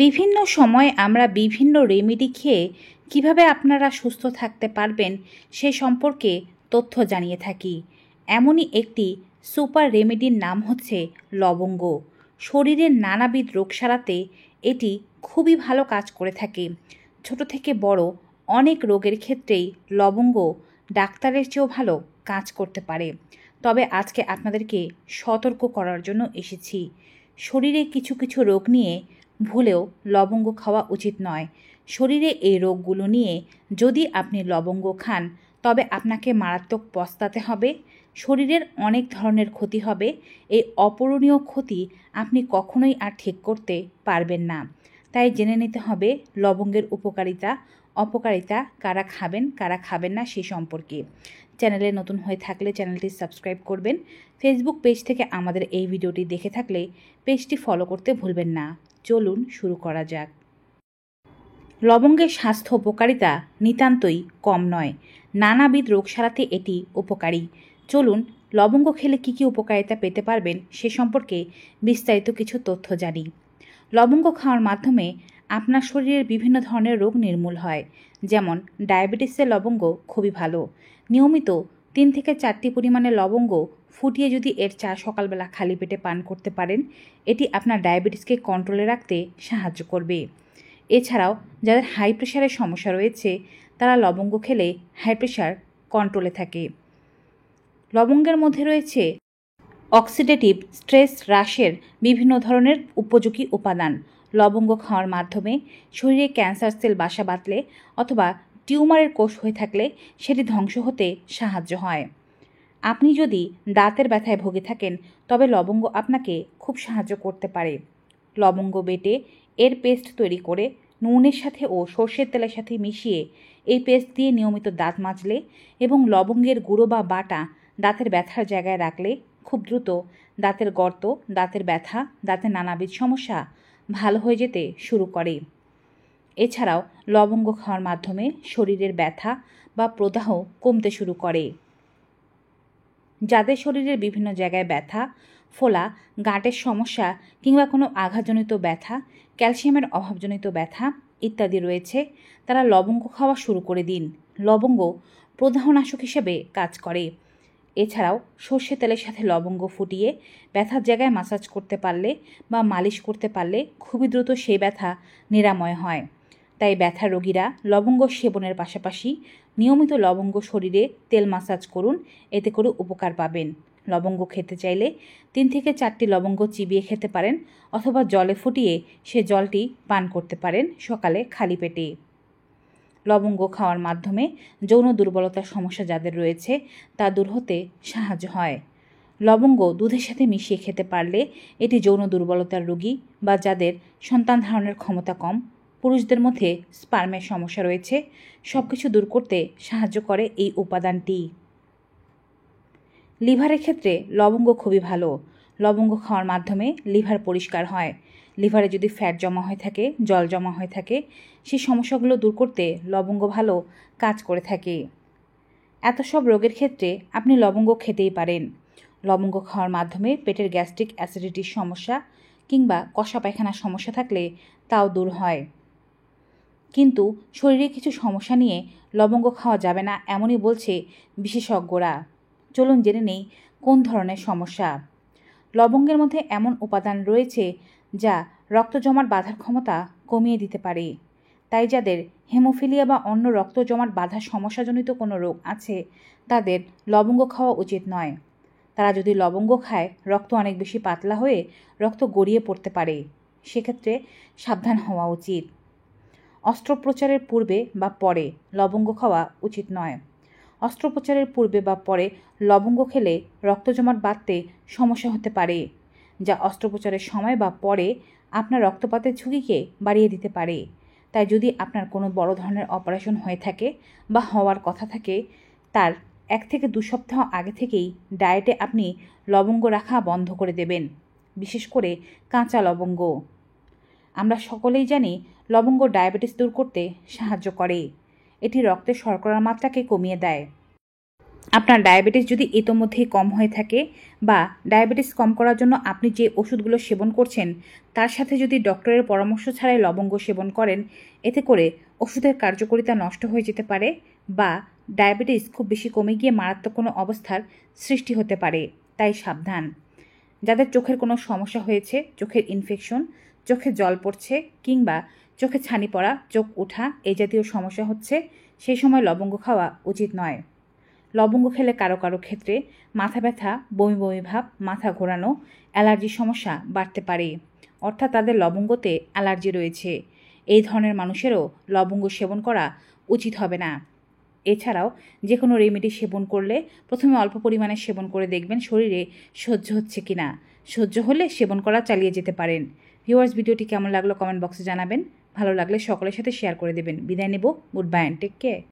বিভিন্ন সময় আমরা বিভিন্ন রেমেডি খেয়ে কিভাবে আপনারা সুস্থ থাকতে পারবেন সে সম্পর্কে তথ্য জানিয়ে থাকি। এমনই একটি সুপার রেমেডির নাম হচ্ছে লবঙ্গ। শরীরের নানাবিধ রোগ সারাতে এটি খুবই ভালো কাজ করে থাকে। ছোট থেকে বড় অনেক রোগের ক্ষেত্রেই লবঙ্গ ডাক্তারের চেয়েও ভালো কাজ করতে পারে। তবে আজকে আপনাদেরকে সতর্ক করার জন্য এসেছি, শরীরে কিছু কিছু রোগ নিয়ে ভুলেও লবঙ্গ খাওয়া উচিত নয়। শরীরে এই রোগগুলো নিয়ে যদি আপনি লবঙ্গ খান তবে আপনাকে মারাত্মক পস্তাতে হবে, শরীরের অনেক ধরনের ক্ষতি হবে। এই অপূরণীয় ক্ষতি আপনি কখনোই আর ঠিক করতে পারবেন না। তাই জেনে নিতে হবে লবঙ্গের উপকারিতা অপকারিতা, কারা খাবেন কারা খাবেন না সে সম্পর্কে। চ্যানেলে নতুন হয়ে থাকলে চ্যানেলটি সাবস্ক্রাইব করবেন। ফেসবুক পেজ থেকে আমাদের এই ভিডিওটি দেখে থাকলে পেজটি ফলো করতে ভুলবেন না। চলুন শুরু করা যাক। লবঙ্গের স্বাস্থ্য উপকারিতা নিতান্তই কম নয়। নানাবিধ রোগ সারাতে এটি উপকারী। চলুন লবঙ্গ খেলে কী কী উপকারিতা পেতে পারবেন সে সম্পর্কে বিস্তারিত কিছু তথ্য জানি। লবঙ্গ খাওয়ার মাধ্যমে আপনার শরীরের বিভিন্ন ধরনের রোগ নির্মূল হয়। যেমন ডায়াবেটিসের লবঙ্গ খুবই ভালো। নিয়মিত 3 থেকে 4টি পরিমাণে লবঙ্গ ফুটিয়ে যদি এর চা সকালবেলা খালি পেটে পান করতে পারেন, এটি আপনার ডায়াবেটিসকে কন্ট্রোলে রাখতে সাহায্য করবে। এছাড়াও যাদের হাই প্রেশারের সমস্যা রয়েছে তারা লবঙ্গ খেলে হাই প্রেশার কন্ট্রোলে থাকে। লবঙ্গের মধ্যে রয়েছে অক্সিডেটিভ স্ট্রেস হ্রাসের বিভিন্ন ধরনের উপযোগী উপাদান। লবঙ্গ খাওয়ার মাধ্যমে শরীরে ক্যান্সার সেল বাসা বাঁধলে অথবা টিউমারের কোষ হয়ে থাকলে সেটি ধ্বংস হতে সাহায্য হয়। আপনি যদি দাঁতের ব্যথায় ভুগে থাকেন তবে লবঙ্গ আপনাকে খুব সাহায্য করতে পারে। লবঙ্গ বেটে এর পেস্ট তৈরি করে নুনের সাথে ও সর্ষের তেলের সাথে মিশিয়ে এই পেস্ট দিয়ে নিয়মিত দাঁত মাজলে এবং লবঙ্গের গুঁড়ো বা বাটা দাঁতের ব্যথার জায়গায় রাখলে খুব দ্রুত দাঁতের গর্ত, দাঁতের ব্যথা, দাঁতের নানাবিধ সমস্যা ভালো হয়ে যেতে শুরু করে। এছাড়াও লবঙ্গ খাওয়ার মাধ্যমে শরীরের ব্যথা বা প্রদাহ কমতে শুরু করে। যাদের শরীরের বিভিন্ন জায়গায় ব্যথা, ফোলা, গাঁটের সমস্যা কিংবা কোনো আঘাতজনিত ব্যথা, ক্যালসিয়ামের অভাবজনিত ব্যথা ইত্যাদি রয়েছে, তারা লবঙ্গ খাওয়া শুরু করে দিন। লবঙ্গ প্রদাহনাশক হিসেবে কাজ করে। এছাড়াও সর্ষে তেলের সাথে লবঙ্গ ফুটিয়ে ব্যথার জায়গায় মাসাজ করতে পারলে বা মালিশ করতে পারলে খুবই দ্রুত সেই ব্যথা নিরাময় হয়। তাই ব্যথা রোগীরা লবঙ্গ সেবনের পাশাপাশি নিয়মিত লবঙ্গ শরীরে তেল মাসাজ করুন, এতে করে উপকার পাবেন। লবঙ্গ খেতে চাইলে 3 থেকে 4টি লবঙ্গ চিবিয়ে খেতে পারেন অথবা জলে ফুটিয়ে সে জলটি পান করতে পারেন সকালে খালি পেটে। লবঙ্গ খাওয়ার মাধ্যমে যৌন দুর্বলতার সমস্যা যাদের রয়েছে তা দূর হতে সাহায্য হয়। লবঙ্গ দুধের সাথে মিশিয়ে খেতে পারলে এটি যৌন দুর্বলতার রোগী বা যাদের সন্তান ধারণের ক্ষমতা কম, পুরুষদের মধ্যে স্পার্মের সমস্যা রয়েছে, সব কিছু দূর করতে সাহায্য করে এই উপাদানটি। লিভারের ক্ষেত্রে লবঙ্গ খুবই ভালো। লবঙ্গ খাওয়ার মাধ্যমে লিভার পরিষ্কার হয়। লিভারে যদি ফ্যাট জমা হয়ে থাকে, জল জমা হয়ে থাকে, সেই সমস্যাগুলো দূর করতে লবঙ্গ ভালো কাজ করে থাকে। এত সব রোগের ক্ষেত্রে আপনি লবঙ্গ খেতেই পারেন। লবঙ্গ খাওয়ার মাধ্যমে পেটের গ্যাস্ট্রিক অ্যাসিডিটির সমস্যা কিংবা কষা পায়খানার সমস্যা থাকলে তাও দূর হয়। কিন্তু শরীরে কিছু সমস্যা নিয়ে লবঙ্গ খাওয়া যাবে না এমনই বলছে বিশেষজ্ঞরা। চলুন জেনে নেই কোন ধরনের সমস্যা। লবঙ্গের মধ্যে এমন উপাদান রয়েছে যা রক্ত জমাট বাঁধার ক্ষমতা কমিয়ে দিতে পারে। তাই যাদের হেমোফিলিয়া বা অন্য রক্ত জমাট বাঁধার সমস্যাজনিত কোনো রোগ আছে তাদের লবঙ্গ খাওয়া উচিত নয়। তারা যদি লবঙ্গ খায় রক্ত অনেক বেশি পাতলা হয়ে রক্ত গড়িয়ে পড়তে পারে, সেক্ষেত্রে সাবধান হওয়া উচিত। অস্ত্রোপচারের পূর্বে বা পরে লবঙ্গ খাওয়া উচিত নয়। অস্ত্রোপচারের পূর্বে বা পরে লবঙ্গ খেলে রক্ত জমাট বাঁধতে সমস্যা হতে পারে, যা অস্ত্রোপচারের সময় বা পরে আপনার রক্তপাতের ঝুঁকিকে বাড়িয়ে দিতে পারে। তাই যদি আপনার কোনো বড় ধরনের অপারেশন হয়ে থাকে বা হওয়ার কথা থাকে তার 1 থেকে 2 সপ্তাহ আগে থেকেই ডায়েটে আপনি লবঙ্গ রাখা বন্ধ করে দেবেন, বিশেষ করে কাঁচা লবঙ্গ। আমরা সকলেই জানি লবঙ্গ ডায়াবেটিস দূর করতে সাহায্য করে। এটি রক্তে শর্করার মাত্রাকে কমিয়ে দেয়। আপনার ডায়াবেটিস যদি ইতোমধ্যেই কম হয়ে থাকে বা ডায়াবেটিস কম করার জন্য আপনি যে ওষুধগুলো সেবন করছেন তার সাথে যদি ডক্টরের পরামর্শ ছাড়াই লবঙ্গ সেবন করেন, এতে করে ওষুধের কার্যকারিতা নষ্ট হয়ে যেতে পারে বা ডায়াবেটিস খুব বেশি কমে গিয়ে মারাত্মক কোনো অবস্থার সৃষ্টি হতে পারে। তাই সাবধান। যাদের চোখের কোনো সমস্যা হয়েছে, চোখের ইনফেকশন, চোখে জল পড়ছে কিংবা চোখে ছানি পড়া, চোখ ওঠা এই জাতীয় সমস্যা হচ্ছে, সেই সময় লবঙ্গ খাওয়া উচিত নয়। লবঙ্গ খেলে কারো কারো ক্ষেত্রে মাথা ব্যথা, বমি বমি ভাব, মাথা ঘোরানো, অ্যালার্জির সমস্যা বাড়তে পারে, অর্থাৎ তাদের লবঙ্গতে অ্যালার্জি রয়েছে। এই ধরনের মানুষেরও লবঙ্গ সেবন করা উচিত হবে না। এছাড়াও যে কোনো রেমেডি সেবন করলে প্রথমে অল্প পরিমাণে সেবন করে দেখবেন শরীরে সহ্য হচ্ছে কিনা। সহ্য হলে সেবন করা চালিয়ে যেতে পারেন। ভিউয়ার্স, ভিডিওটি কেমন লাগলো কমেন্ট বক্সে জানাবেন। ভালো লাগলে সকলের সাথে শেয়ার করে দেবেন। বিদায় নেব। Goodbye and take care.